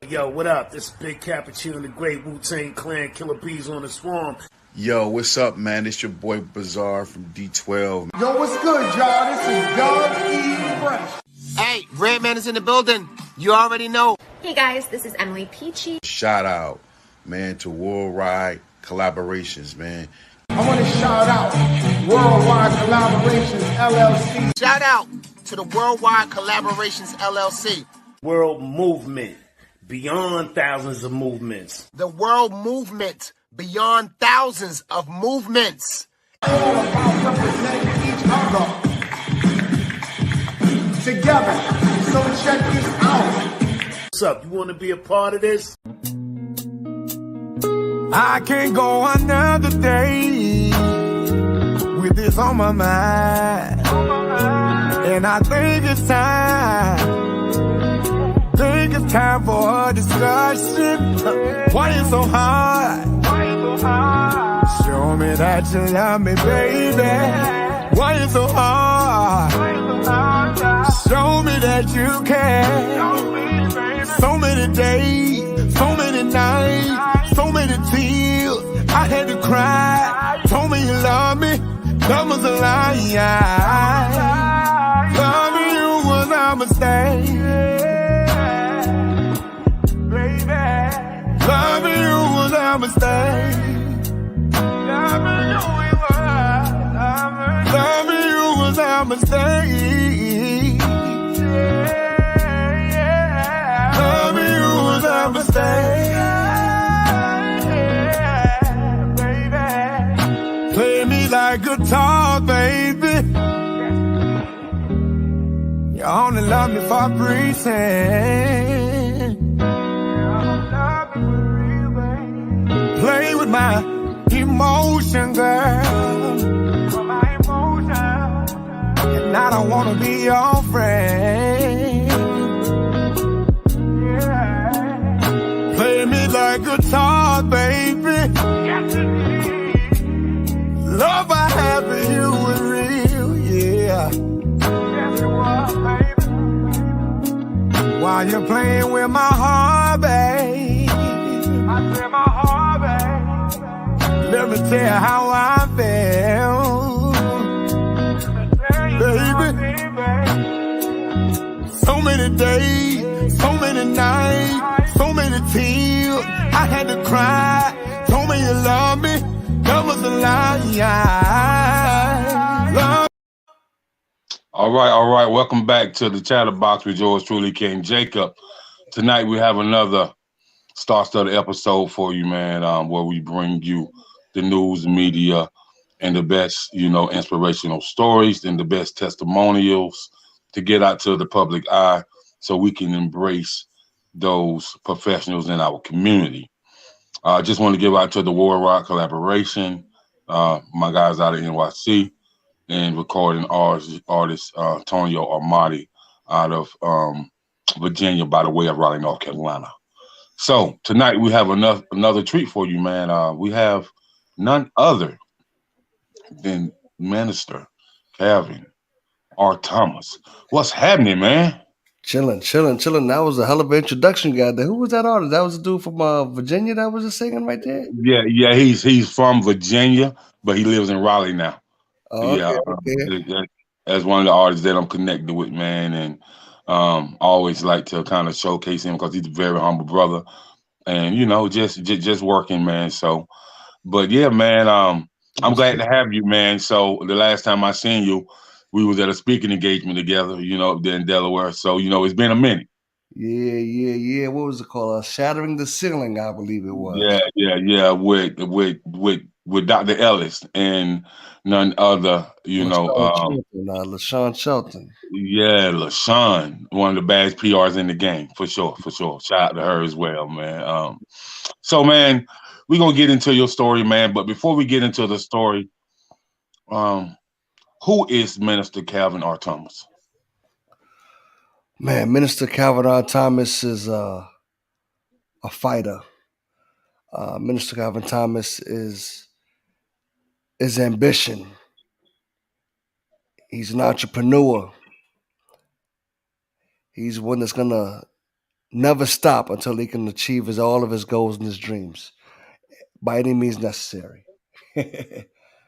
Yo, what up? This is Big Cappuccino, the Great Wu-Tang Clan, Killer Bees on the Swarm. Yo, what's up, man? It's your boy Bazaar from D12. Yo, what's good, y'all? This is Doug E. Fresh. Hey, Redman is in the building. You already know. Hey guys, this is Emily Peachy. Shout out, man, to Worldwide Collaborations, man. I want to shout out Worldwide Collaborations, LLC. Shout out to the Worldwide Collaborations, LLC. World Movement, beyond thousands of movements. The world movement, beyond thousands of movements. All about representing each other together. So check this out. What's up? You want to be a part of this? I can't go another day with this on my mind. And I think it's time for a discussion. Why you so hard? Show me that you love me, baby. Why you so hard? Show me that you care. So many days, so many nights, so many tears. I had to cry. Told me you love me. That was a lie. Loving you was a mistake. Loving you was a mistake. Loving you was a mistake. Loving you was a mistake. Play me like guitar, baby. You only love me for pretend. Play with my emotion, girl. And I don't wanna be your friend. Play me like guitar, baby. Love I have for you is real, yeah. While you're playing with my heart, babe. I play my heart, babe. Let me tell you how I feel, baby. So many days, so many nights, so many tears. I had to cry. Told me you love me. That was a lie. All right. Welcome back to the Chatterbox with yours truly, King Jacob. Tonight we have another star-studded episode for you, man, where we bring you the news, media, and the best, inspirational stories and the best testimonials to get out to the public eye so we can embrace those professionals in our community. I just want to give out to the Worldwide Collaboration, my guys out of NYC, and recording artist Tonio Armati out of Virginia by the way of Raleigh, North Carolina. So tonight we have another treat for you, man. We have none other than Minister Calvin R. Thomas. What's happening, man? Chilling. That was a hell of an introduction you got there. Who was that artist? That was a dude from Virginia that was just singing right there? Yeah, he's from Virginia, but he lives in Raleigh now. Oh, yeah, okay. As one of the artists that I'm connected with, man, and always like to kind of showcase him because he's a very humble brother, and just working, man. So, but yeah, man, I'm glad to have you, man. So the last time I seen you, we was at a speaking engagement together, up there in Delaware. So it's been a minute. Yeah. What was it called? Shattering the Ceiling, I believe it was. Yeah. With Dr. Ellis and none other, LaShawn Shelton. Yeah, LaShawn, one of the baddest PRs in the game, for sure. Shout out to her as well, man. So, man, we're going to get into your story, man. But before we get into the story, who is Minister Calvin R. Thomas? Man, Minister Calvin R. Thomas is a fighter. Minister Calvin Thomas is ambition. He's an entrepreneur. He's one that's gonna never stop until he can achieve all of his goals and his dreams by any means necessary.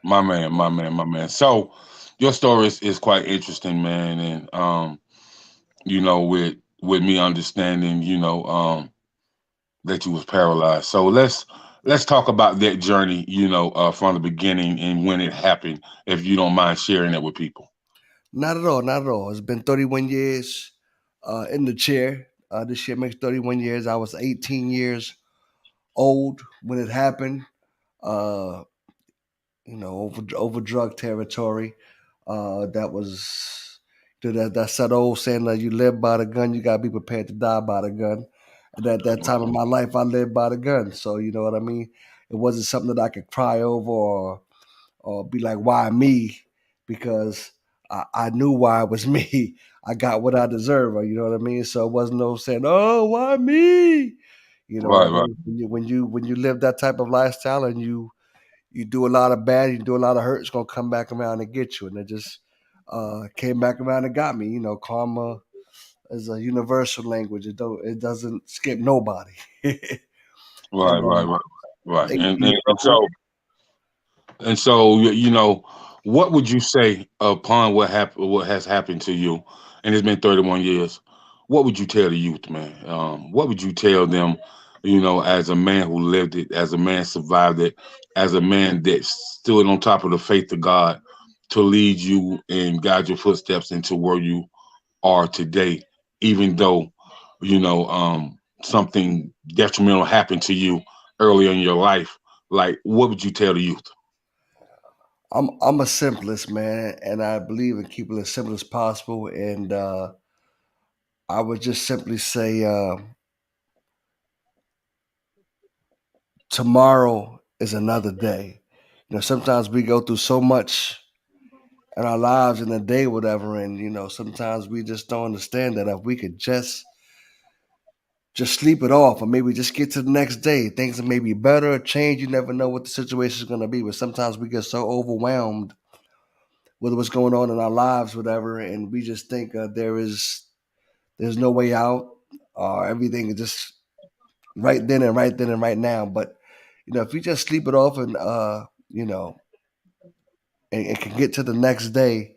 My man, my man, my man. So your story is quite interesting, man, and with me understanding, that you was paralyzed. So let's talk about that journey, from the beginning and when it happened, if you don't mind sharing it with people. Not at all, not at all. It's been 31 years in the chair. This year makes 31 years. I was 18 years old when it happened. Uh, over drug territory. That was that's that old saying that you live by the gun, you gotta be prepared to die by the gun. And at that time in my life, I lived by the gun. So you know what I mean. It wasn't something that I could cry over or be like, why me? Because I knew why it was me. I got what I deserve. You know what I mean. So it wasn't no saying, oh, why me? You know what I Right, right, mean. When you live that type of lifestyle and you do a lot of bad, you do a lot of hurt, it's gonna come back around and get you. And it just came back around and got me. You know, karma is a universal language. It doesn't skip nobody. right, And right, right, right. 18 And, years and, and old, so And so, what would you say upon what has happened to you, and it's been 31 years? What would you tell the youth, man? What would you tell them, as a man who lived it, as a man survived it, as a man that stood on top of the faith of God to lead you and guide your footsteps into where you are today, even though, something detrimental happened to you earlier in your life? Like, what would you tell the youth? I'm a simplest man, and I believe in keeping it as simple as possible. And I would just simply say, tomorrow is another day. You know, sometimes we go through so much in our lives in a day, whatever, and sometimes we just don't understand that if we could just sleep it off, or maybe just get to the next day, things may be better or change. You never know what the situation is going to be, but sometimes we get so overwhelmed with what's going on in our lives, whatever, and we just think there's no way out, or everything is just right then and right then and right now. But if you just sleep it off and you know, and can get to the next day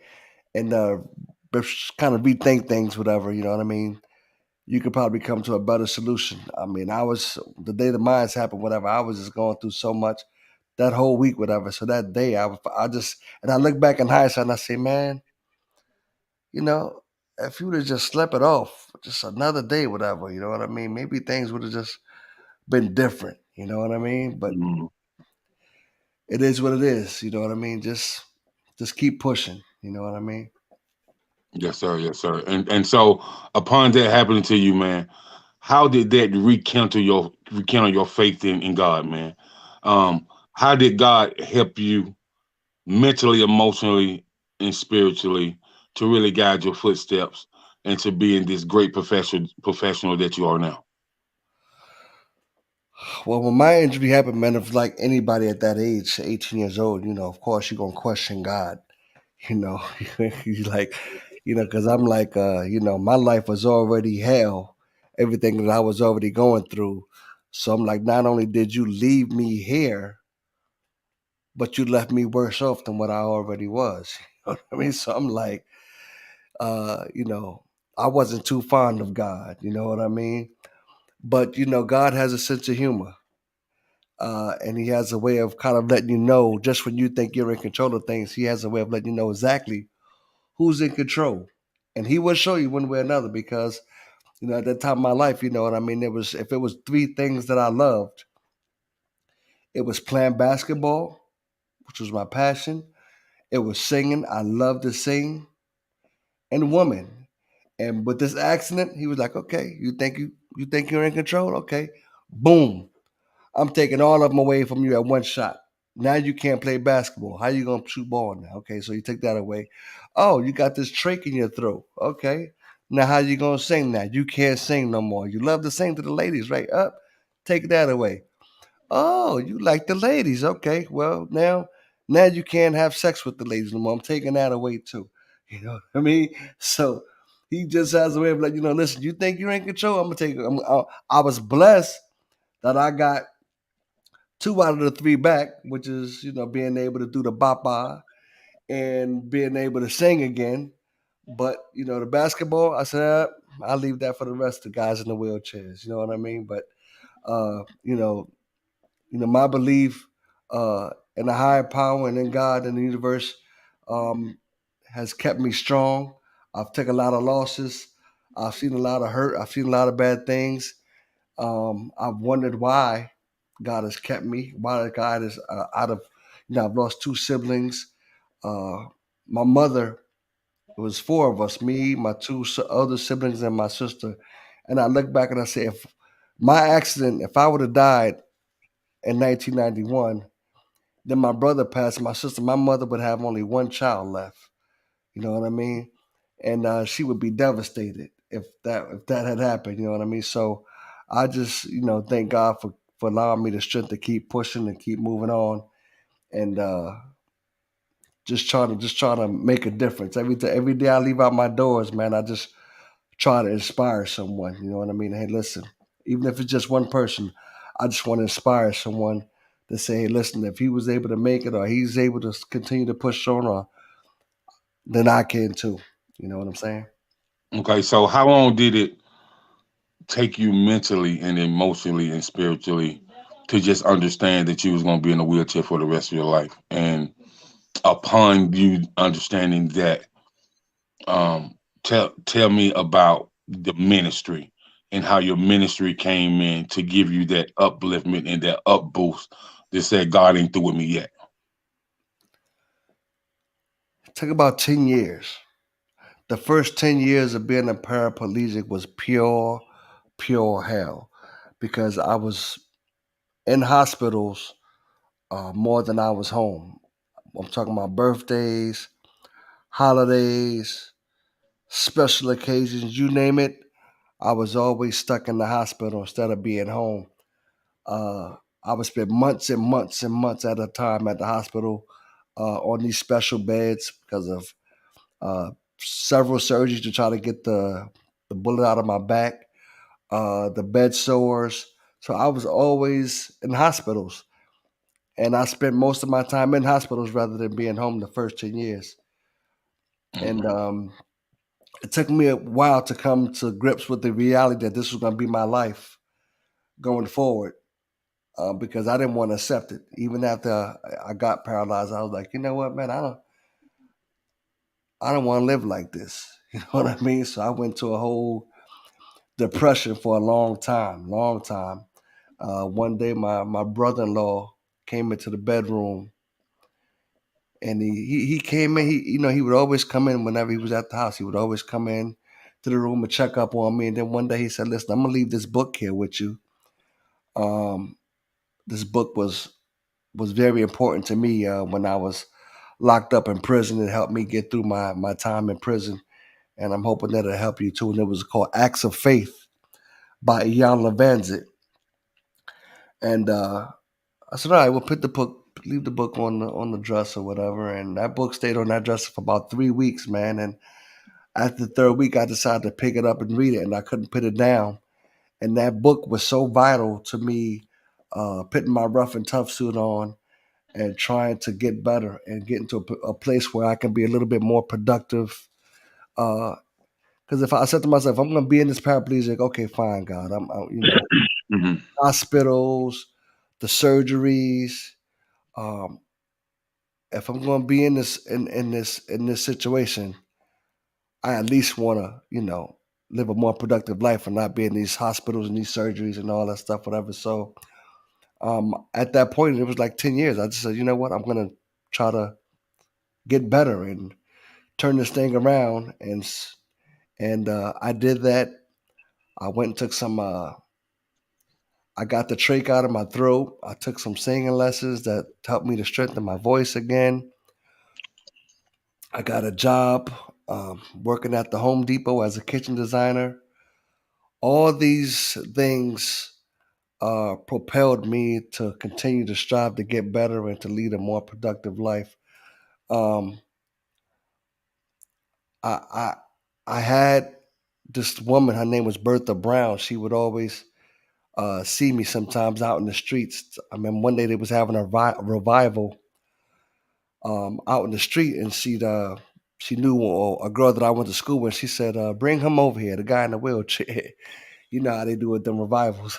and kind of rethink things, whatever, you know what I mean. You could probably come to a better solution. I mean, I was the day the mines happened, whatever. I was just going through so much that whole week, whatever. So that day, I just and I look back in hindsight and I say, man, you know, if you would have just slept it off, just another day, whatever, you know what I mean? Maybe things would have just been different, you know what I mean? But Mhm. it is what it is, you know what I mean? Just keep pushing, you know what I mean? Yes, sir. Yes, sir. And so, upon that happening to you, man, how did that rekindle your faith in God, man? How did God help you mentally, emotionally, and spiritually to really guide your footsteps and to be in this great professional that you are now? Well, when my injury happened, man, if like anybody at that age, 18 years old, of course you're gonna question God, you know. You like, because I'm like, my life was already hell, everything that I was already going through. So I'm like, not only did you leave me here, but you left me worse off than what I already was. You know what I mean? So I'm like, I wasn't too fond of God, you know what I mean? But God has a sense of humor. And he has a way of kind of letting you know, just when you think you're in control of things, he has a way of letting you know exactly who's in control. And he will show you one way or another because, at that time of my life, you know what I mean? If it was three things that I loved, it was playing basketball, which was my passion. It was singing. I love to sing, and woman. And with this accident, he was like, okay, you think you're in control? Okay. Boom. I'm taking all of them away from you at one shot. Now you can't play basketball. How you gonna shoot ball now? Okay, so you take that away. Oh, you got this trach in your throat. Okay. Now how you gonna sing now? You can't sing no more. You love to sing to the ladies, right? Up. Take that away. Oh, you like the ladies. Okay. Well, now you can't have sex with the ladies no more. I'm taking that away too. You know what I mean? So he just has a way of like, listen, you think you're in control? I'm gonna take it. I was blessed that I got 2 out of the 3 back, which is, being able to do the bapa and being able to sing again. But, the basketball, I said, I'll leave that for the rest of the guys in the wheelchairs. You know what I mean? But, my belief in a higher power and in God and the universe has kept me strong. I've taken a lot of losses. I've seen a lot of hurt. I've seen a lot of bad things. I've wondered why God has kept me, why God is out of, I've lost 2 siblings. My mother, it was 4 of us, me, my 2 other siblings, and my sister. And I look back and I say, if I would have died in 1991, then my brother passed, my sister, my mother would have only 1 child left. You know what I mean? And she would be devastated if that had happened. You know what I mean? So I just, thank God for allowing me the strength to keep pushing and keep moving on, and just try to make a difference. Every day I leave out my doors, man, I just try to inspire someone. You know what I mean? Hey, listen, even if it's just one person, I just want to inspire someone to say, hey, listen, if he was able to make it, or he's able to continue to push on, or then I can too. You know what I'm saying? Okay, so how long did it take you mentally and emotionally and spiritually to just understand that you was going to be in a wheelchair for the rest of your life? And upon you understanding that, tell me about the ministry and how your ministry came in to give you that upliftment and that up boost that said God ain't through with me yet. It took about 10 years. The first 10 years of being a paraplegic was pure hell, because I was in hospitals more than I was home. I'm talking about birthdays, holidays, special occasions, you name it. I was always stuck in the hospital instead of being home. Uh, I would spend months and months and months at a time at the hospital on these special beds because of uh, several surgeries to try to get the bullet out of my back, the bed sores. So I was always in hospitals, and I spent most of my time in hospitals rather than being home the first 10 years. And it took me a while to come to grips with the reality that this was going to be my life going forward, because I didn't want to accept it. Even after I got paralyzed, I was like, you know what, man, I don't want to live like this. You know what I mean? So I went to a whole depression for a long time, long time. One day, my brother-in-law came into the bedroom, and he came in. He would always come in whenever he was at the house. He would always come in to the room and check up on me. And then one day he said, "Listen, I'm gonna leave this book here with you. Um, this book was very important to me when I was locked up in prison. It helped me get through my time in prison, and I'm hoping that it'll help you too." And it was called Acts of Faith by Ian Levanzit. And I said, all right, we'll leave the book on the dresser or whatever. And that book stayed on that dresser for about 3 weeks, man. And after the 3rd week, I decided to pick it up and read it, and I couldn't put it down. And that book was so vital to me, putting my rough and tough suit on and trying to get better and get into a place where I can be a little bit more productive. Because if I said to myself, I'm going to be in this paraplegic, okay, fine, God, Mm-hmm. hospitals, the surgeries. Um, if I'm going to be in this situation, I at least want to, live a more productive life and not be in these hospitals and these surgeries and all that stuff, whatever. So at that point, it was like 10 years. I just said, you know what, I'm going to try to get better and turn this thing around. And I did that. I went and took some. I got the trach out of my throat. I took some singing lessons that helped me to strengthen my voice again. I got a job working at the Home Depot as a kitchen designer. All these things propelled me to continue to strive to get better and to lead a more productive life. Um, I I I had this woman. Her name was Bertha Brown. She would always see me sometimes out in the streets. I remember one day they was having a revival out in the street, and she knew a girl that I went to school with. She said, "Bring him over here, the guy in the wheelchair." You know how they do with them revivals.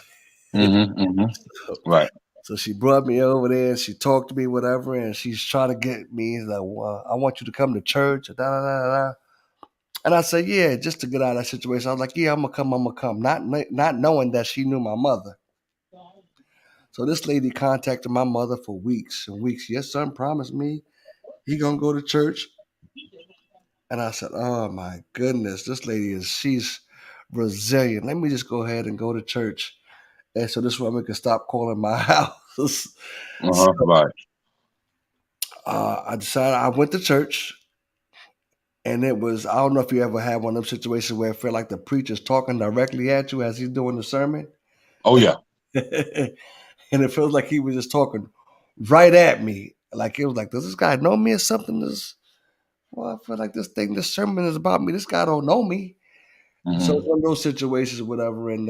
Right. So she brought me over there and she talked to me, whatever, and she's trying to get me like, well, I want you to come to church. Da, da, da, da. And I said, yeah, just to get out of that situation. I was like, yeah, I'm gonna come. Not knowing that she knew my mother. So this lady contacted my mother for weeks and weeks. Yes, son promised me he gonna go to church. And I said, oh my goodness, this lady she's resilient. Let me just go ahead and go to church. And so this woman could stop calling my house. Right. I decided I went to church, and it was, I don't know if you ever had one of those situations where it felt like the preacher's talking directly at you as he's doing the sermon. Oh yeah. And it feels like he was just talking right at me. Like it was like, does this guy know me or something? Well, I feel like this sermon is about me. This guy don't know me. So it's one of those situations, whatever. And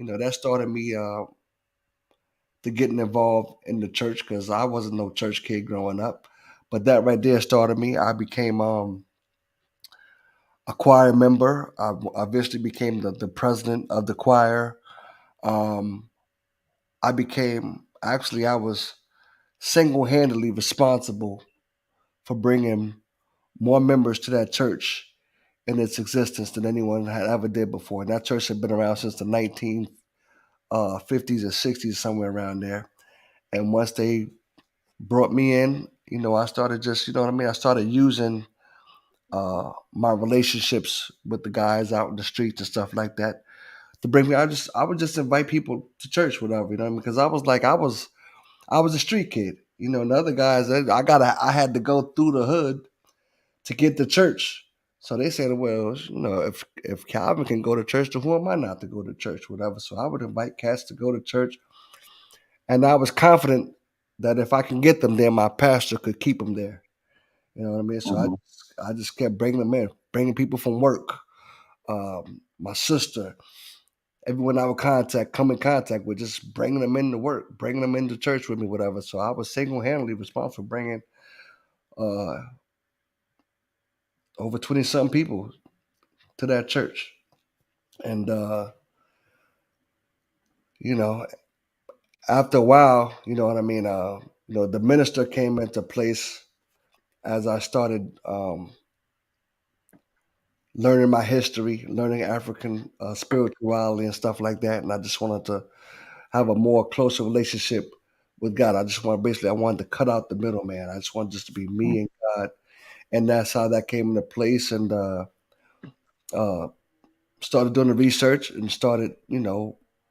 that started me to getting involved in the church, because I wasn't no church kid growing up. But that right there started me. I became a choir member. I eventually became the president of the choir. Um, I was single-handedly responsible for bringing more members to that church in its existence than anyone had ever did before. And that church had been around since the 1950s or 60s, somewhere around there. And once they brought me in, I started just, I started using my relationships with the guys out in the streets and stuff like that to bring me. I would just invite people to church, whatever, because I was a street kid. And the other guys, I had to go through the hood to get to church. So they said, well, if Calvin can go to church, then who am I not to go to church, whatever. So I would invite cats to go to church, and I was confident that if I can get them there, my pastor could keep them there. You know what I mean? So I just kept bringing them in, bringing people from work, my sister, everyone I would come in contact with, just bringing them into work, bringing them into church with me, whatever. So I was single-handedly responsible for bringing over 20-something people to that church. And, after a while, you know what I mean? The minister came into place as I started learning my history, learning African spirituality and stuff like that. And I just wanted to have a more closer relationship with God. I wanted to cut out the middleman. I just wanted just to be me and God. And that's how that came into place. And started doing the research and started,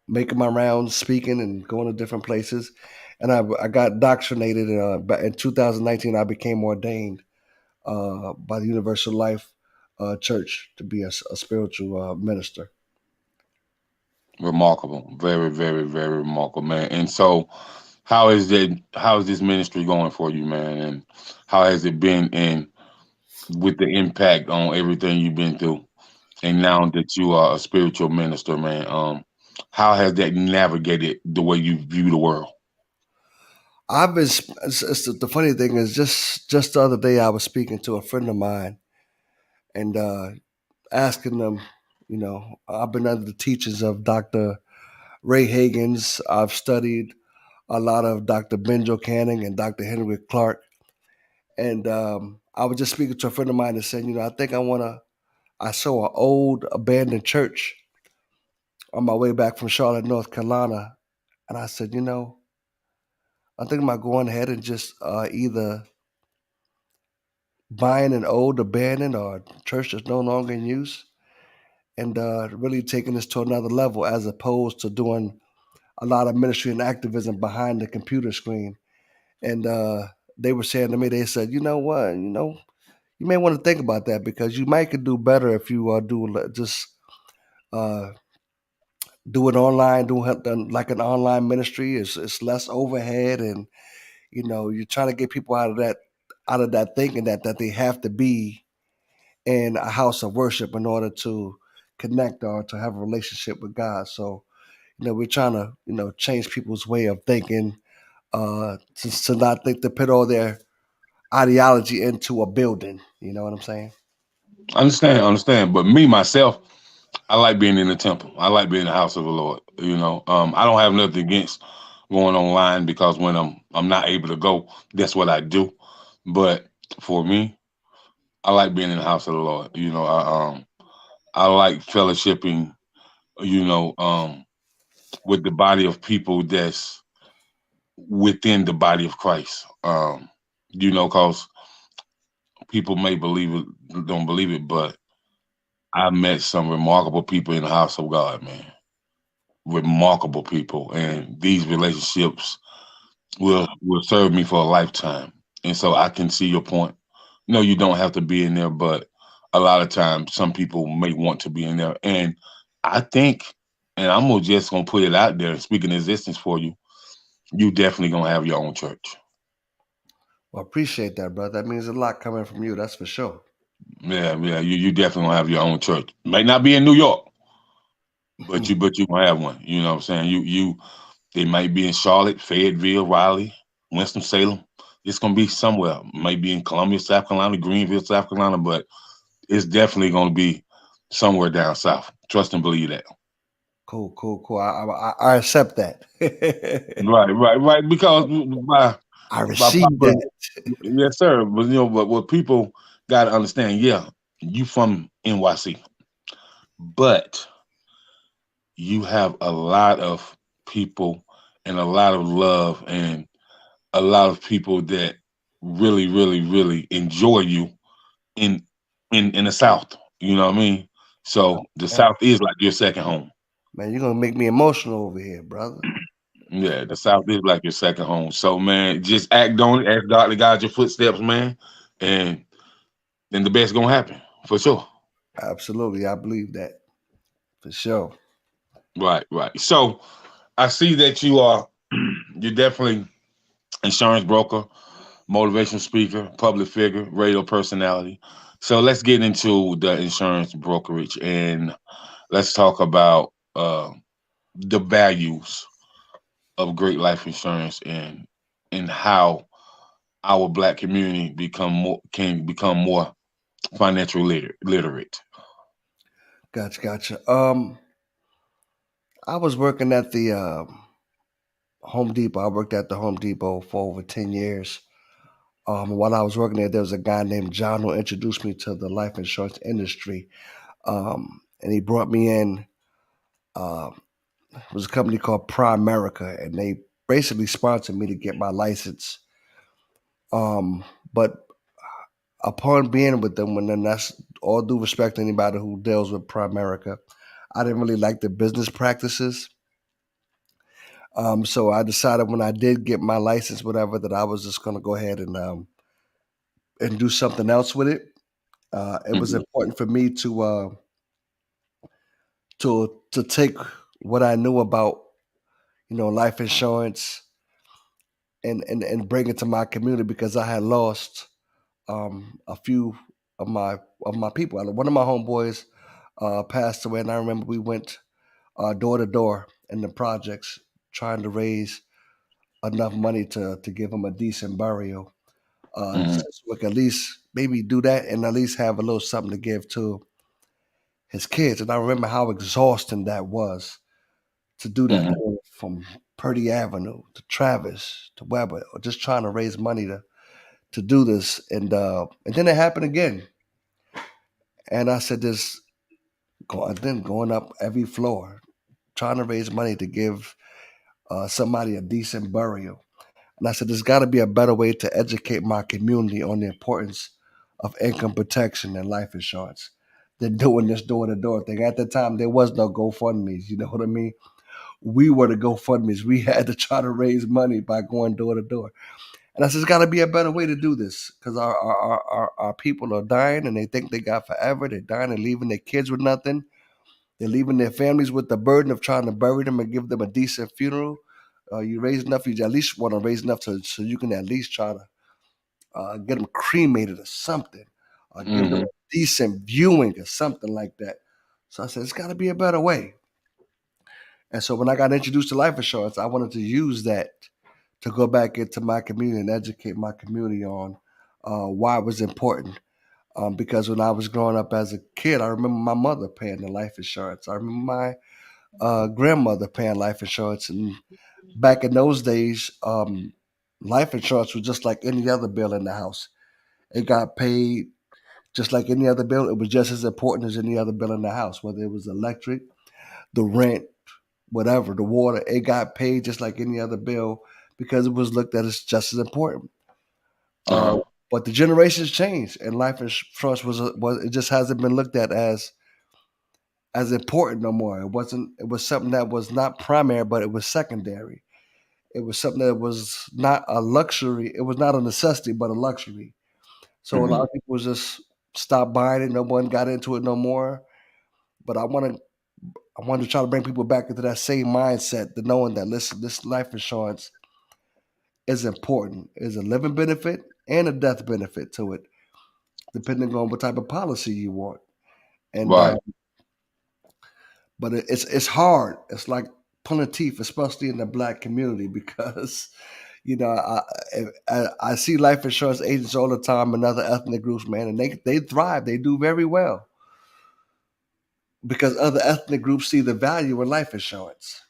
making my rounds, speaking and going to different places. And I got indoctrinated. In 2019, I became ordained by the Universal Life Church to be a spiritual minister. Remarkable. Very, very, very remarkable, man. And so how is this ministry going for you, man? And how has it been with the impact on everything you've been through? And now that you are a spiritual minister, man, how has that navigated the way you view the world? The funny thing is, just the other day I was speaking to a friend of mine and asking them, I've been under the teachings of Dr. Ray Hagins. I've studied a lot of Dr. Benjo Canning and Dr. Henry Clark. And I was just speaking to a friend of mine and saying, I think I saw an old abandoned church on my way back from Charlotte, North Carolina. And I said, I think about going ahead and just either buying an old abandoned or church that's no longer in use and really taking this to another level, as opposed to doing a lot of ministry and activism behind the computer screen. And they were saying to me, they said, you know what, you may want to think about that, because you might could do better if you uh, do it online, like an online ministry. It's less overhead, and you're trying to get people out of that thinking that they have to be in a house of worship in order to connect or to have a relationship with God. So, we're trying to, change people's way of thinking, to not think to put all their ideology into a building. You know what I'm saying? Understand. But me myself, I like being in the temple. I like being in the house of the Lord. I don't have nothing against going online because when I'm not able to go, that's what I do. But for me, I like being in the house of the Lord. I like fellowshipping. You know, with the body of people that's within the body of Christ. Because people may believe it, don't believe it, but I met some remarkable people in the house of God, man. Remarkable people, and these relationships will serve me for a lifetime. And so I can see your point. No, you don't have to be in there, but a lot of times some people may want to be in there. And I think, and just gonna put it out there, speaking existence for you, you definitely gonna have your own church. Well, appreciate that, brother. That means a lot coming from you. That's for sure. Yeah. You definitely gonna have your own church. Might not be in New York, but you gonna have one. You know what I'm saying? They might be in Charlotte, Fayetteville, Raleigh, Winston-Salem. It's gonna be somewhere. Might be in Columbia, South Carolina, Greenville, South Carolina, but it's definitely gonna be somewhere down south. Trust and believe that. Cool. I accept that. Right. Because I by received popular, that. yes, sir. But what people gotta understand, yeah, you from NYC, but you have a lot of people and a lot of love and a lot of people that really, really, really enjoy you in in the South. You know what I mean? So the Man, South is like your second home. man, you're gonna make me emotional over here, brother. Yeah, the South is like your second home. So man, just act on it, ask God to guide your footsteps, man, and then the best gonna happen for sure. Absolutely, I believe that for sure. Right. So I see that you're definitely insurance broker, motivational speaker, public figure, radio personality. So let's get into the insurance brokerage and let's talk about the values of great life insurance and how our Black community can become more financially literate. Gotcha. I was working at the Home Depot. I worked at the Home Depot for over 10 years. While I was working there was a guy named John who introduced me to the life insurance industry. And he brought me in. It was a company called Primerica, and they basically sponsored me to get my license. But upon being with them, and then that's all due respect to anybody who deals with Primerica, I didn't really like the business practices. So I decided when I did get my license, whatever, that I was just going to go ahead and do something else with it. It was Mhm. important for me to take what I knew about life insurance and bring it to my community because I had lost a few of my people. One of my homeboys passed away, and I remember we went door to door in the projects trying to raise enough money to give him a decent burial. Mhm. So we could at least maybe do that and at least have a little something to give to his kids. And I remember how exhausting that was to do that, Mhm. going from Purdy Avenue to Travis to Weber, or just trying to raise money to do this. And then it happened again. And I said this then going up every floor, trying to raise money to give somebody a decent burial. And I said, there's got to be a better way to educate my community on the importance of income protection and life insurance than doing this door to door thing. At the time, there was no GoFundMe's. You know what I mean? We were the GoFundMe's. We had to try to raise money by going door to door. And I said, there's got to be a better way to do this because our people are dying and they think they got forever. They're dying and leaving their kids with nothing. They're leaving their families with the burden of trying to bury them and give them a decent funeral. You raise enough, you at least want to raise enough so you can at least try to get them cremated or something. or give them a decent viewing or something like that. So I said, it's got to be a better way. And so when I got introduced to life insurance, I wanted to use that to go back into my community and educate my community on why it was important. Because when I was growing up as a kid, I remember my mother paying the life insurance. I remember my grandmother paying life insurance. And back in those days, life insurance was just like any other bill in the house. It got paid just like any other bill. It was just as important as any other bill in the house, whether it was electric, the rent, whatever, the water. It got paid just like any other bill because it was looked at as just as important. But the generations changed, and life insurance was it just hasn't been looked at as important no more. It wasn't. It was something that was not primary, but it was secondary. It was something that was not a luxury. It was not a necessity, but a luxury. So a lot of people just stopped buying it. No one got into it no more. But I want to try to bring people back into that same mindset, to knowing that, listen, this life insurance is important. There's a living benefit and a death benefit to it, depending on what type of policy you want. And Right. but it's hard. It's like pulling teeth, especially in the Black community, because I see life insurance agents all the time in other ethnic groups, man, and they thrive. They do very well because other ethnic groups see the value in life insurance.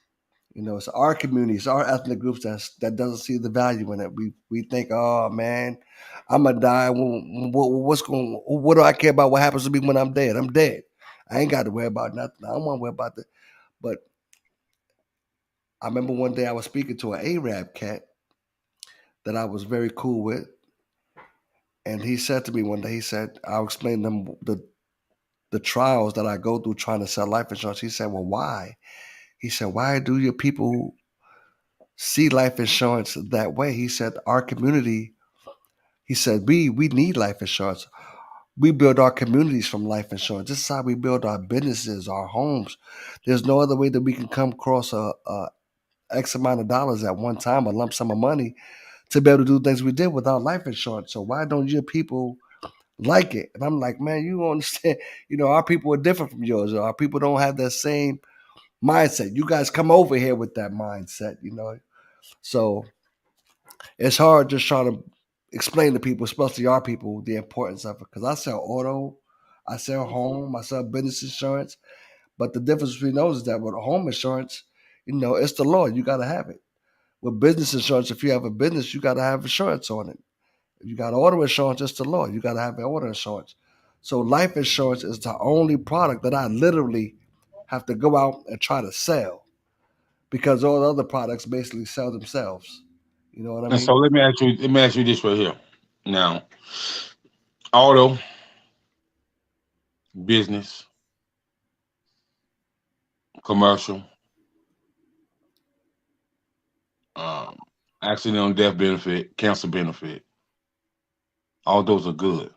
It's our communities, our ethnic groups that doesn't see the value in it. We think, oh man, I'm gonna die. What do I care about what happens to me when I'm dead? I'm dead. I ain't got to worry about nothing. I don't want to worry about that. But I remember one day I was speaking to an Arab cat that I was very cool with, and he said to me one day, he said, I'll explain to him the trials that I go through trying to sell life insurance. He said, well, why? He said, why do your people see life insurance that way? He said, our community, he said, we need life insurance. We build our communities from life insurance. This is how we build our businesses, our homes. There's no other way that we can come across a X amount of dollars at one time, a lump sum of money, to be able to do things we did without life insurance. So why don't your people like it? And I'm like, man, you don't understand. Our people are different from yours. Our people don't have that same mindset. You guys come over here with that mindset, So it's hard just trying to explain to people, especially our people, the importance of it. Because I sell auto, I sell home, I sell business insurance. But the difference between those is that with home insurance, it's the law. You got to have it. With business insurance, if you have a business, you got to have insurance on it. If you got auto insurance, it's the law. You got to have auto insurance. So life insurance is the only product that I literally have to go out and try to sell, because all the other products basically sell themselves. You know what I And mean? so let me ask you this right here. Now, auto, business, commercial, um, accidental death benefit, cancer benefit, all those are good.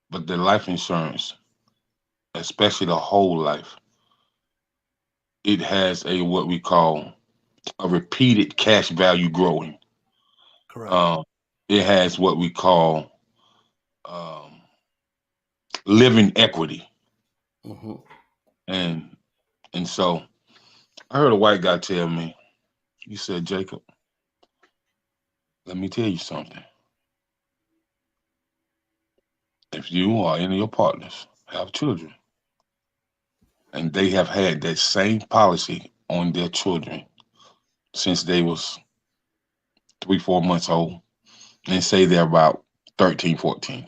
But the life insurance, especially the whole life, it has a what we call a repeated cash value growing. Correct. It has what we call um, living equity, hmm and so I heard a white guy tell me, he said, Jacob, let me tell you something. If you or any of your partners have children and they have had that same policy on their children since they was 3, 4 months old, and say they're about 13, 14,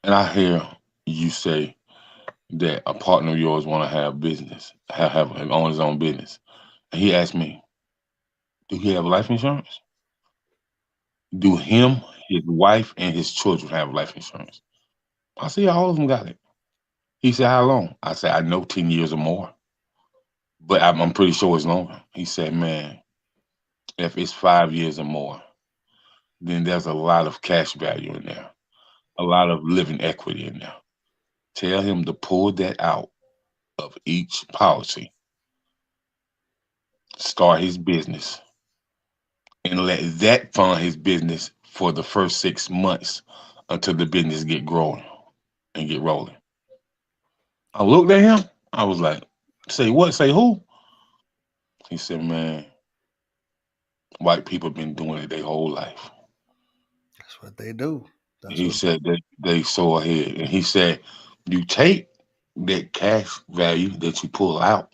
and I hear you say that a partner of yours want to have business, have him own his own business, and he asked me, do he have life insurance? Do him, his wife, and his children have life insurance? I said, yeah, all of them got it. He said, how long? I said, I know 10 years or more, but I'm pretty sure it's longer. He said, man, if it's 5 years or more, then there's a lot of cash value in there, a lot of living equity in there. Tell him to pull that out of each policy, start his business, and let that fund his business for the first 6 months until the business get growing and get rolling. I looked at him. I was like, say what? Say who? He said, man, white people been doing it their whole life. That's what they do. He said that they so ahead. And he said, you take that cash value that you pull out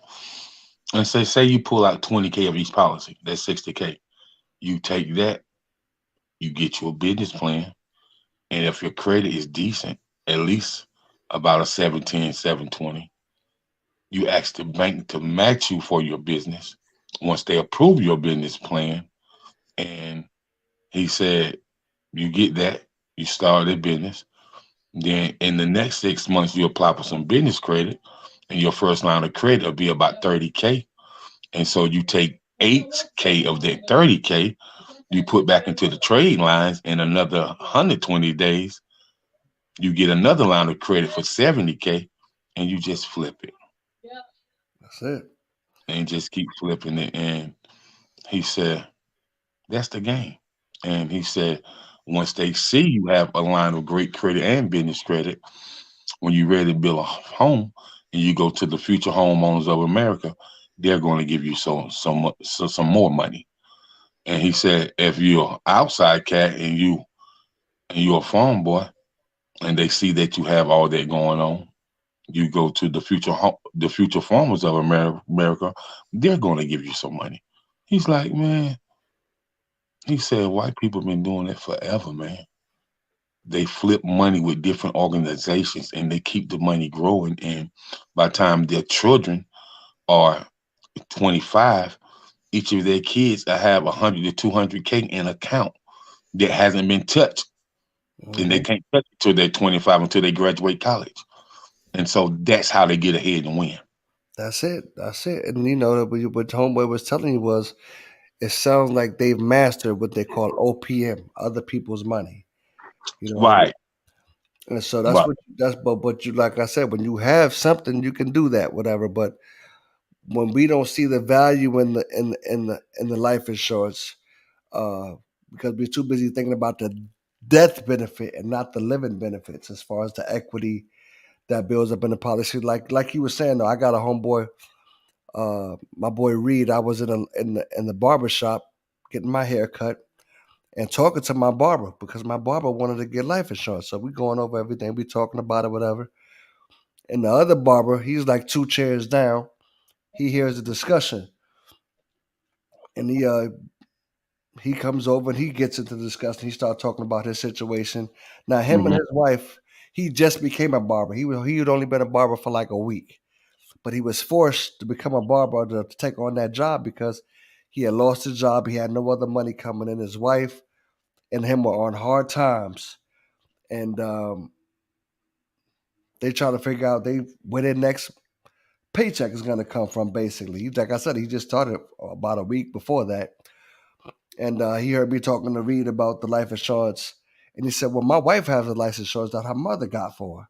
and say you pull out 20K of each policy, that's 60K. You take that, you get your business plan, and if your credit is decent, at least about a 710, 720, you ask the bank to match you for your business once they approve your business plan. And he said, you get that, you start a business. Then in the next 6 months, you apply for some business credit, and your first line of credit will be about 30K. And so you take 8K of that 30K, you put back into the trade lines in another 120 days, you get another line of credit for 70K, and you just flip it. That's it. And just keep flipping it. And he said, that's the game. And he said, once they see you have a line of great credit and business credit, when you're ready to build a home and you go to the Future Homeowners of America, they're going to give you some more money. And he said, if you're an outside cat and you're a farm boy, and they see that you have all that going on, you go to the Future Farmers of America, they're going to give you some money. He's like, man, he said, white people been doing it forever, man. They flip money with different organizations and they keep the money growing. And by the time their children are 25, each of their kids will have 100 to 200K in account that hasn't been touched. Mm-hmm. And they can't touch it till they're 25 until they graduate college. And so that's how they get ahead and win. That's it. And you know, what Homeboy was telling you was, it sounds like they've mastered what they call OPM, other people's money. You know, right. And so but you, like I said, when you have something, you can do that, whatever. But when we don't see the value in the life insurance, because we're too busy thinking about the death benefit and not the living benefits, as far as the equity that builds up in the policy. Like you were saying, though, I got a homeboy, my boy Reed. I was in the barber shop getting my hair cut and talking to my barber because my barber wanted to get life insurance. So we going over everything, we talking about it, whatever. And the other barber, he's like 2 chairs down. He hears the discussion, and he comes over and he gets into the discussion. He started talking about his situation. Now, him and his wife, he just became a barber. He had only been a barber for like a week, but he was forced to become a barber to take on that job because he had lost his job. He had no other money coming in. His wife and him were on hard times, and they try to figure out where their next paycheck is going to come from. Basically, like I said, he just started about a week before that. And he heard me talking to Reed about the life insurance. And he said, well, my wife has a life insurance that her mother got for her.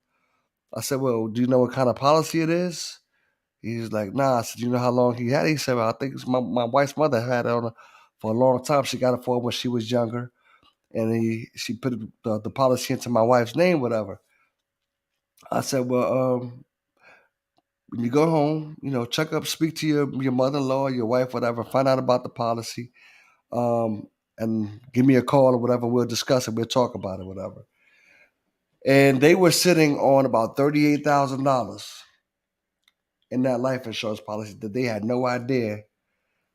I said, well, do you know what kind of policy it is? He's like, nah. I said, do you know how long he had it? He said, well, I think it's my wife's mother had it for a long time. She got it for her when she was younger. And she put the policy into my wife's name, whatever. I said, well, when you go home, check up, speak to your mother-in-law, your wife, whatever, find out about the policy. And give me a call or whatever. We'll discuss it. We'll talk about it, whatever. And they were sitting on about $38,000 in that life insurance policy that they had no idea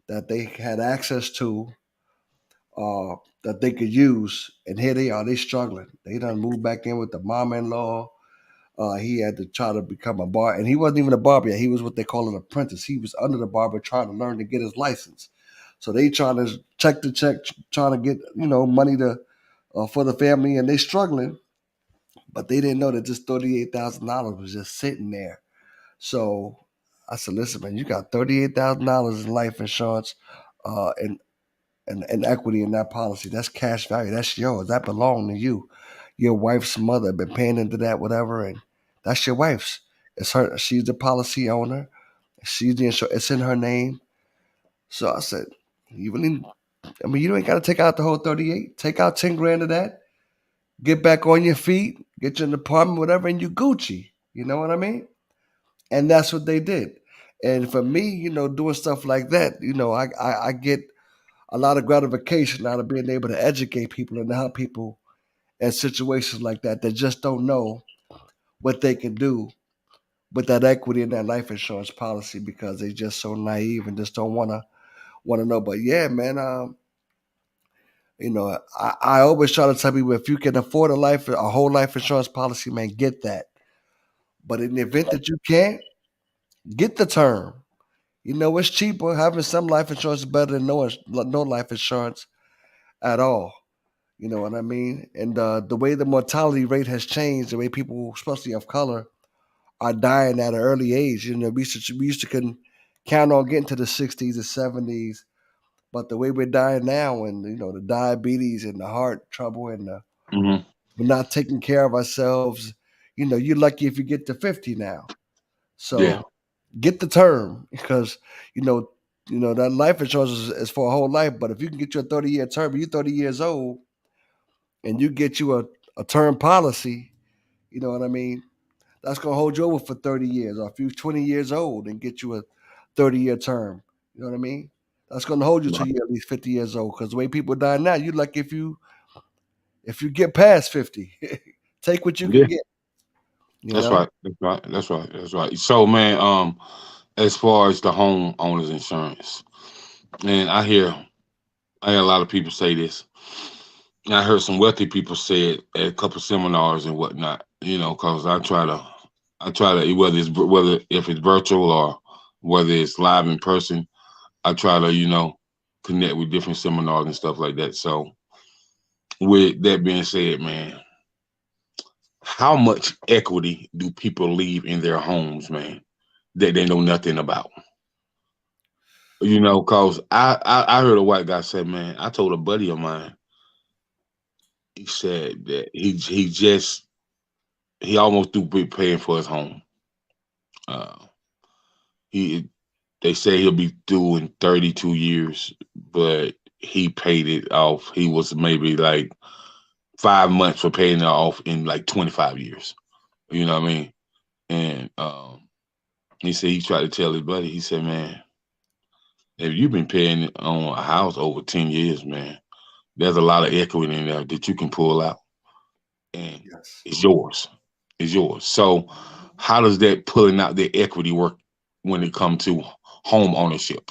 that they had access to, that they could use. And here they are, they struggling. They done moved back in with the mom-in-law. He had to try to become a barber. And he wasn't even a barber yet. He was what they call an apprentice. He was under the barber trying to learn to get his license. So they trying to check, trying to get, money for the family, and they struggling, but they didn't know that this $38,000 was just sitting there. So I said, listen, man, you got $38,000 in life insurance and equity in that policy. That's cash value. That's yours. That belongs to you. Your wife's mother been paying into that, whatever, and that's your wife's. It's her. She's the policy owner. She's the insurance. It's in her name. So I said, you really I mean, you ain't got to take out the whole 38. Take out 10 grand of that. Get back on your feet. Get you an apartment, whatever, and you Gucci. You know what I mean? And that's what they did. And for me, doing stuff like that, I get a lot of gratification out of being able to educate people and to help people in situations like that just don't know what they can do with that equity in that life insurance policy because they just so naive and just don't wanna know. But yeah, man, I always try to tell people if you can afford a whole life insurance policy, man, get that. But in the event that you can't, get the term. It's cheaper. Having some life insurance is better than no life insurance at all. You know what I mean? And the way the mortality rate has changed, the way people, especially of color, are dying at an early age. We used to count on getting to the 60s or 70s, but the way we're dying now, and the diabetes and the heart trouble, and Mm-hmm. we're not taking care of ourselves. You're lucky if you get to 50 now. Yeah. So get the term because that life insurance is for a whole life. But if you can get you a 30-year term, you're 30 years old, and you get you a term policy, you know what I mean? That's gonna hold you over for 30 years. Or if you're 20 years old and get you a 30-year term, you know what I mean? That's gonna hold you till you're at least 50 years old. Because the way people die now, you like if you get past 50, take what you can Yeah. get. You That's know? right. That's right. That's right. That's right. So, man, as far as the homeowners insurance, and I hear a lot of people say this. And I heard some wealthy people say it at a couple seminars and whatnot. Because I try to whether if it's virtual or whether it's live in person, I try to connect with different seminars and stuff like that. So, with that being said, man, how much equity do people leave in their homes, man, that they know nothing about? Cause I heard a white guy say, man, I told a buddy of mine, he said that he almost threw big paying for his home. Uh, he they say he'll be through in 32 years, but he paid it off. He was maybe like 5 months for paying it off in like 25 years. You know what I mean? And he said he tried to tell his buddy. He said, man, if you've been paying on a house over 10 years, man, there's a lot of equity in there that you can pull out, and Yes. it's yours. It's yours. So, how does that pulling out the equity work when it comes to home ownership?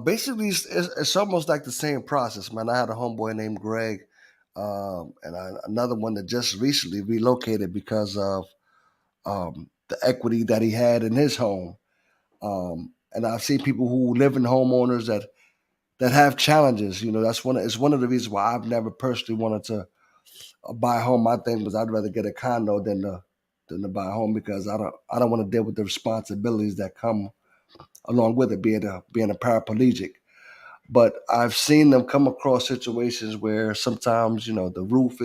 Basically, it's almost like the same process, man. I had a homeboy named Greg, and another one that just recently relocated because of the equity that he had in his home. And I've seen people who live in homeowners that have challenges. It's one of the reasons why I've never personally wanted to buy a home. My thing was I'd rather get a condo than to buy a home because I don't want to deal with the responsibilities that come along with it, being a paraplegic. But I've seen them come across situations where sometimes the roof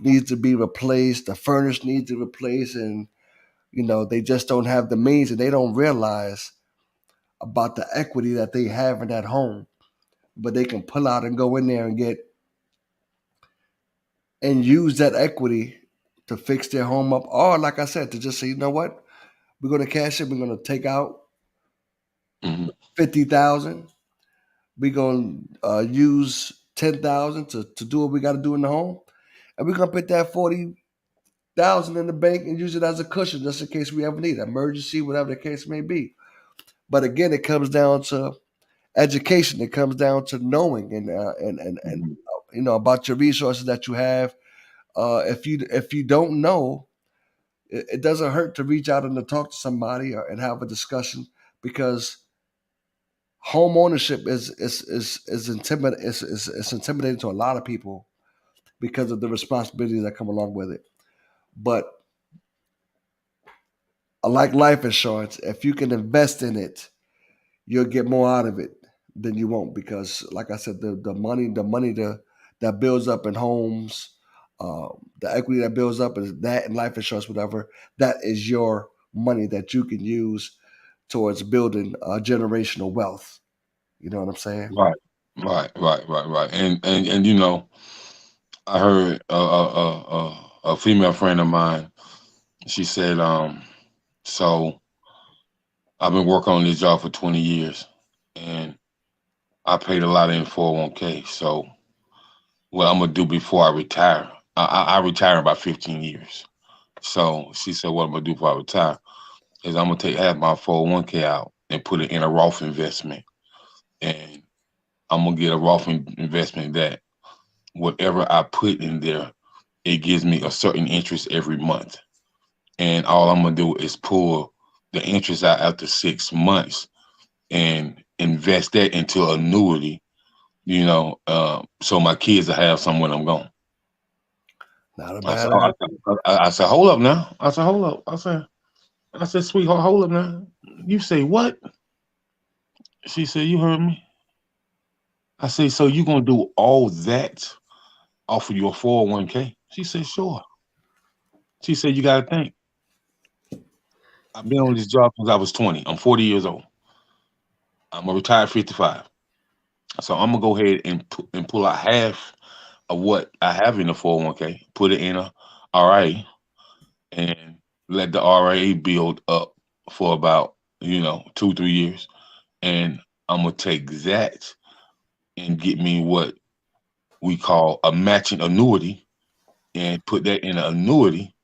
needs to be replaced, the furnace needs to be replaced, and they just don't have the means, and they don't realize about the equity that they have in that home. But they can pull out and go in there and get and use that equity to fix their home up, or like I said, to just say, you know what, we're going to cash it. We're going to take out Hmm. 50,000. We're going to use 10,000 to do what we got to do in the home, and we're going to put that 40,000 in the bank and use it as a cushion just in case we ever need it, emergency, whatever the case may be. But again, it comes down to education. It comes down to knowing and about your resources that you have. If you don't know, it doesn't hurt to reach out and to talk to somebody and have a discussion because home ownership is intimidating. It's intimidating to a lot of people because of the responsibilities that come along with it. But like life insurance, if you can invest in it, you'll get more out of it than you won't because, like I said, the money that builds up in homes, the equity that builds up is that in life insurance, whatever. That is your money that you can use towards building generational wealth. You know what I'm saying? Right. And you know, I heard a female friend of mine. She said, so I've been working on this job for 20 years, and I paid a lot in 401k. So what I'm gonna do before I retire? I retire in about 15 years. So she said, what I'm gonna do before I retire is I'm gonna take half my 401k out and put it in a Roth investment, and I'm gonna get a Roth investment that whatever I put in there, it gives me a certain interest every month. And all I'm gonna do is pull the interest out after 6 months and invest that into annuity, you know, so my kids will have some when I'm gone. Not a I said, bad oh, idea. I said, hold up now. I said, hold up. I said, sweetheart, hold up now. You say what? She said, you heard me. I said, so you gonna do all that off of your 401k? She said, sure. She said, you gotta think. I've been on this job since I was 20. I'm 40 years old. I'm a retired 55. So I'm gonna go ahead and pull out half of what I have in the 401k, put it in a RIA, and let the RIA build up for about 2-3 years, and I'm gonna take that and get me what we call a matching annuity, and put that in an annuity,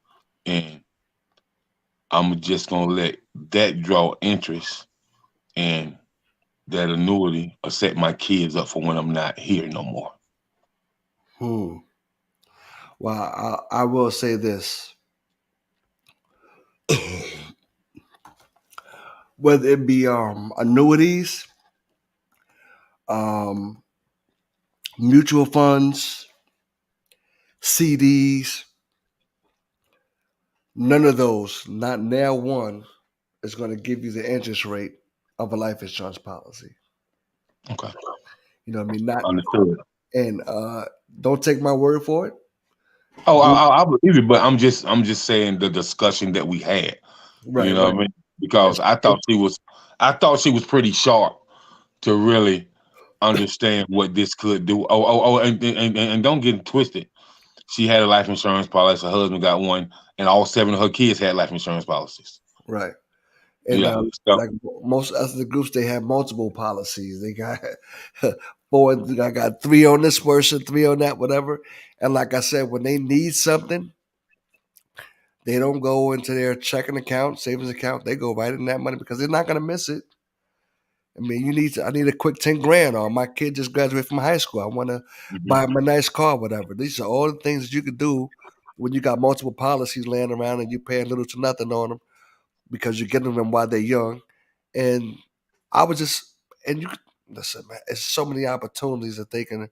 and I'm just gonna let that draw interest, and that annuity will set my kids up for when I'm not here no more. Well, I will say this. Whether it be annuities, um, mutual funds, CDs, none of those, not now one, is going to give you the interest rate of a life insurance policy. Okay, You know what I mean? Not understood. and don't take my word for it. Oh, I believe it, but I'm just saying the discussion that we had. You Right, know what right. I mean? Because I thought she was pretty sharp to really understand what this could do. And don't get it twisted. She had a life insurance policy. Her husband got one, and all 7 of her kids had life insurance policies. Right. And Yeah. So, like most of the groups, they have multiple policies. They got four. I got 3 on this person, 3 on that, whatever. And like I said, when they need something, they don't go into their checking account, savings account. They go right in that money because they're not going to miss it. I mean, I need a quick 10 grand, or my kid just graduated from high school. I want to mhm. buy him a nice car, whatever. These are all the things that you could do when you got multiple policies laying around and you paying little to nothing on them because you're getting them while they're young. And I was just, and you listen, man, it's so many opportunities that they can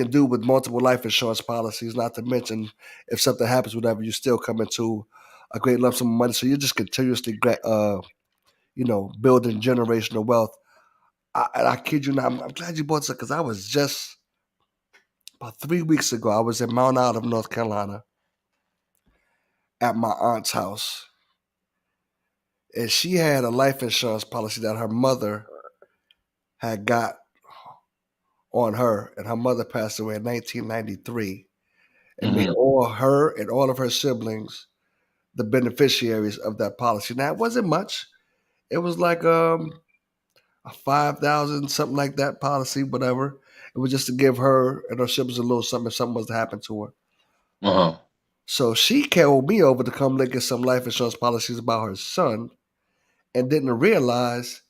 do with multiple life insurance policies. Not to mention, if something happens, whatever, you still come into a great lump sum of money. So you're just continuously, building generational wealth. And I kid you not, I'm glad you bought this because I was just about 3 weeks ago. I was in Mount Olive, North Carolina, at my aunt's house, and she had a life insurance policy that her mother had got on her, and her mother passed away in 1993, and made Mhm. all her and all of her siblings the beneficiaries of that policy. Now it wasn't much; it was like a 5,000 something like that policy, whatever. It was just to give her and her siblings a little something if something was to happen to her. Uh-huh. So she called me over to come look at some life insurance policies about her son, and didn't realize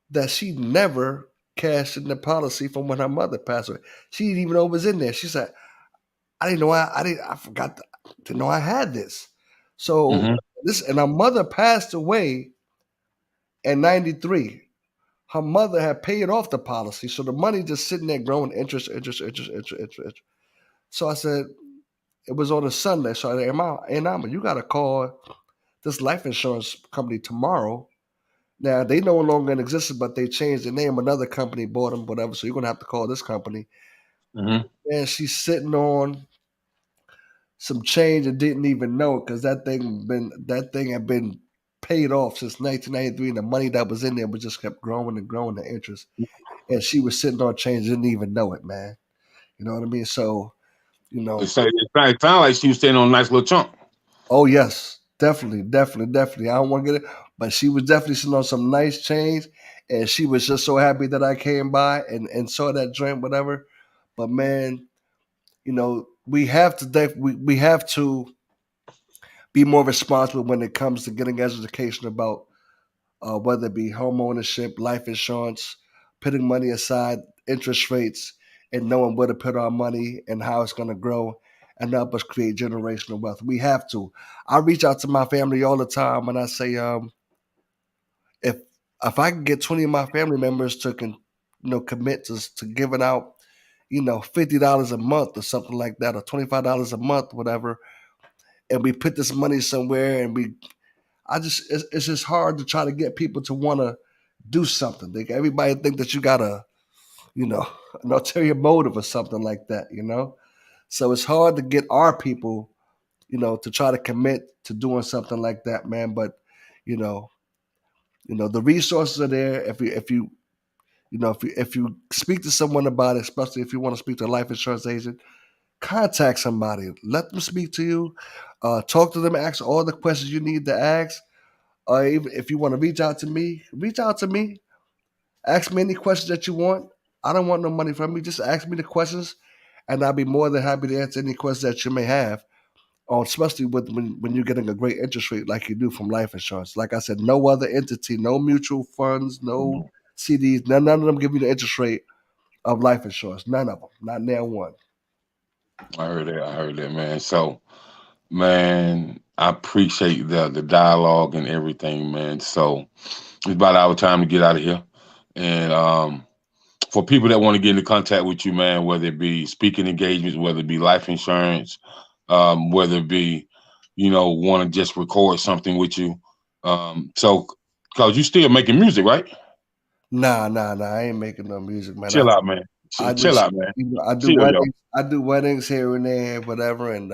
that she never cashed in the policy from when her mother passed away. She didn't even know it was in there. She said, I didn't know I forgot to know I had this. So Mhm. and her mother passed away in 93. Her mother had paid off the policy. So the money just sitting there growing interest. So I said, it was on a Sunday. So I said, Amma, you gotta call this life insurance company tomorrow. Now they no longer in existence, but they changed the name. Another company bought them, whatever. So you're gonna have to call this company. Mhm. And she's sitting on some change and didn't even know because that thing had been paid off since 1993, and the money that was in there was just kept growing and growing, the interest. And she was sitting on change, didn't even know it, man. You know what I mean? So, you know, It sounded like she was sitting on a nice little chunk. oh yes, definitely. I don't want to get it, but she was definitely sitting on some nice change, and she was just so happy that I came by and saw that joint, whatever. But man, you know, we have to we have to be more responsible when it comes to getting education about whether it be home ownership, life insurance, putting money aside, interest rates, and knowing where to put our money and how it's going to grow and help us create generational wealth. We have to. I reach out to my family all the time and I say, if I can get 20 of my family members to commit to giving out, $50 a month or something like that, or $25 a month, whatever, and we put this money somewhere, and it's just hard to try to get people to want to do something. Everybody think that you got an ulterior motive or something like that, So it's hard to get our people, to try to commit to doing something like that, man. But the resources are there. If you speak to someone about it, especially if you want to speak to a life insurance agent, contact somebody. Let them speak to you. Talk to them. Ask all the questions you need to ask. Even if you want to reach out to me, reach out to me. Ask me any questions that you want. I don't want no money from you. Just ask me the questions, and I'll be more than happy to answer any questions that you may have. Especially when you're getting a great interest rate like you do from life insurance. Like I said, no other entity, no mutual funds, no CDs, none of them give you the interest rate of life insurance. None of them. Not now one. I heard that, man. So, man, I appreciate the dialogue and everything, man. So it's about our time to get out of here. And for people that want to get into contact with you, man, whether it be speaking engagements, whether it be life insurance, whether it be, want to just record something with you. So, cause you still making music, right? Nah. I ain't making no music, man. Chill out, man. Chill out, man. I do Chill, weddings. yo. I do weddings here and there, whatever, and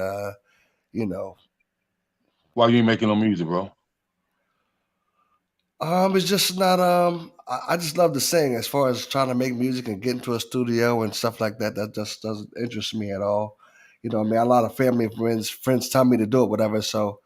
Why you ain't making no music, bro? It's just not. I just love to sing. As far as trying to make music and get into a studio and stuff like that, that just doesn't interest me at all. I mean, a lot of family and friends tell me to do it, whatever. So,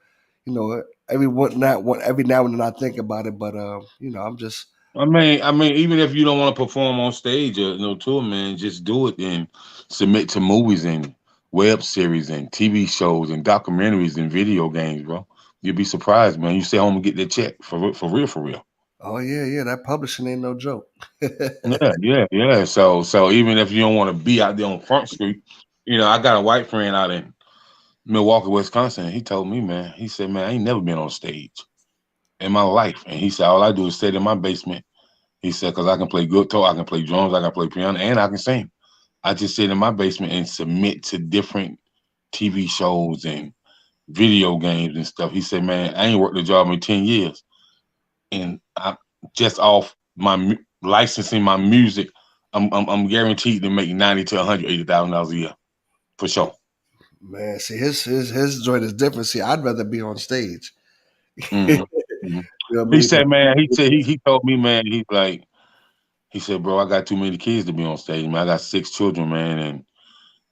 every now and then I think about it, but I'm just. I mean, even if you don't want to perform on stage or tour, man, just do it and submit to movies and web series and TV shows and documentaries and video games, bro. You'd be surprised, man. You stay home and get that check for real. Oh yeah, that publishing ain't no joke. Yeah. So even if you don't want to be out there on Front Street, I got a white friend out in Milwaukee, Wisconsin. He told me, man, he said, man, I ain't never been on stage in my life. And he said, all I do is sit in my basement. He said, because I can play guitar, I can play drums, I can play piano, and I can sing. I just sit in my basement and submit to different TV shows and video games and stuff. He said, man, I ain't worked a job in 10 years. And I just off my licensing my music, I'm guaranteed to make $90,000 to $180,000 a year. For sure. Man, see, his joint is different. See, I'd rather be on stage. Mm-hmm. He said, man, he told me, man, he said, bro, I got too many kids to be on stage, man. I got 6 children, man,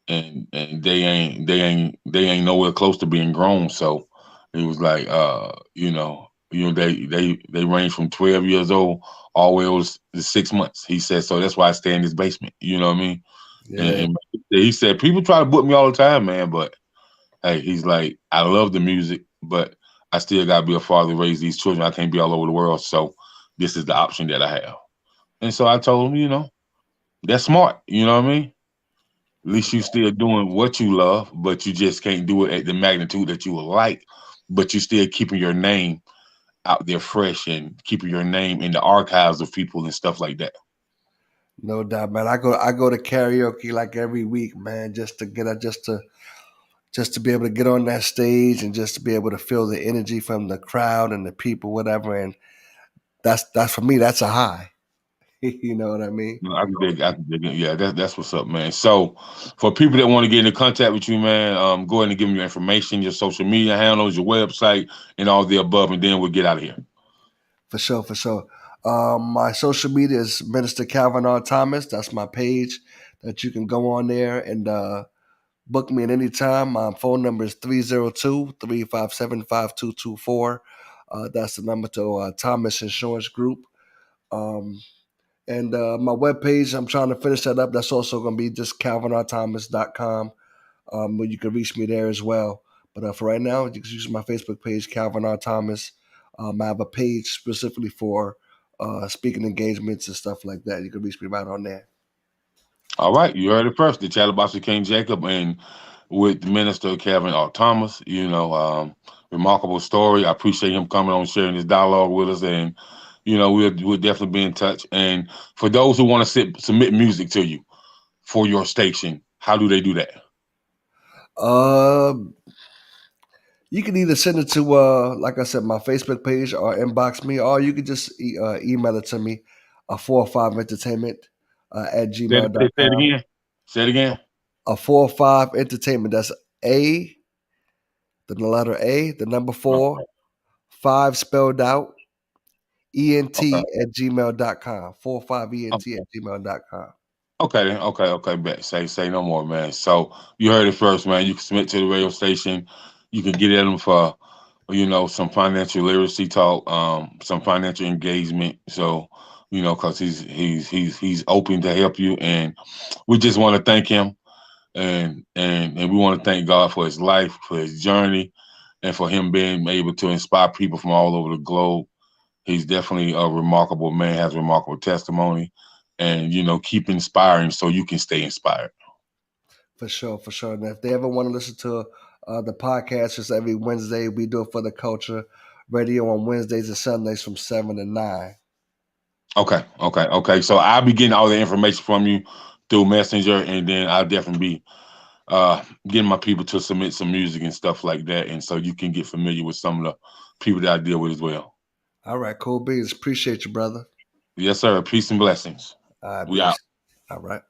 and they ain't nowhere close to being grown. So he was like, they range from 12 years old all the way over to 6 months. He said, so that's why I stay in this basement. You know what I mean? Yeah. And he said, people try to book me all the time, man, but hey, he's like, I love the music, but I still got to be a father to raise these children. I can't be all over the world. So this is the option that I have. And so I told him, that's smart. You know what I mean? At least you still doing what you love, but you just can't do it at the magnitude that you would like, but you still keeping your name out there fresh and keeping your name in the archives of people and stuff like that. No doubt, man. I go to karaoke like every week, man, just to be able to get on that stage and just to be able to feel the energy from the crowd and the people, whatever. And that's for me, that's a high. You know what I mean? No, I can dig it. Yeah, that's what's up, man. So, for people that want to get in contact with you, man, go ahead and give them your information, your social media handles, your website, and all the above, and then we'll get out of here. For sure, for sure. My social media is Minister Calvin R. Thomas. That's my page that you can go on there and book me at any time. My phone number is 302-357-5224. That's the number to Thomas Insurance Group. And my webpage, I'm trying to finish that up. That's also going to be just calvinrthomas.com, where you can reach me there as well. But for right now, you can use my Facebook page, Calvin R. Thomas. I have a page specifically for speaking engagements and stuff like that. You can reach me right on there. All right, you heard it first. The Chatterbox with King Jacob and with Minister Calvin R. Thomas. Remarkable story. I appreciate him coming on, sharing this dialogue with us, and we'll definitely be in touch. And for those who want to submit music to you for your station, how do they do that? You can either send it to, like I said, my Facebook page or inbox me, or you can just email it to me, 405entertainment at gmail.com. Say it again. Say it again. 405entertainment. That's the letter A, the number 4, 5 spelled out, ENT at gmail.com. 45ENT at gmail.com. Okay. Bet. Say no more, man. So you heard it first, man. You can submit to the radio station. You can get at them for, some financial literacy talk, some financial engagement. So, because he's open to help you, and we just want to thank him, and we want to thank God for his life, for his journey, and for him being able to inspire people from all over the globe. He's definitely a remarkable man, has remarkable testimony, and keep inspiring so you can stay inspired. For sure. And if they ever want to listen to the podcast, just every Wednesday, we do it for the culture radio on Wednesdays and Sundays from 7 to 9. Okay. So I'll be getting all the information from you through Messenger, and then I'll definitely be getting my people to submit some music and stuff like that, and so you can get familiar with some of the people that I deal with as well. All right, cool beans. Appreciate you, brother. Yes, sir. Peace and blessings. We out. All right.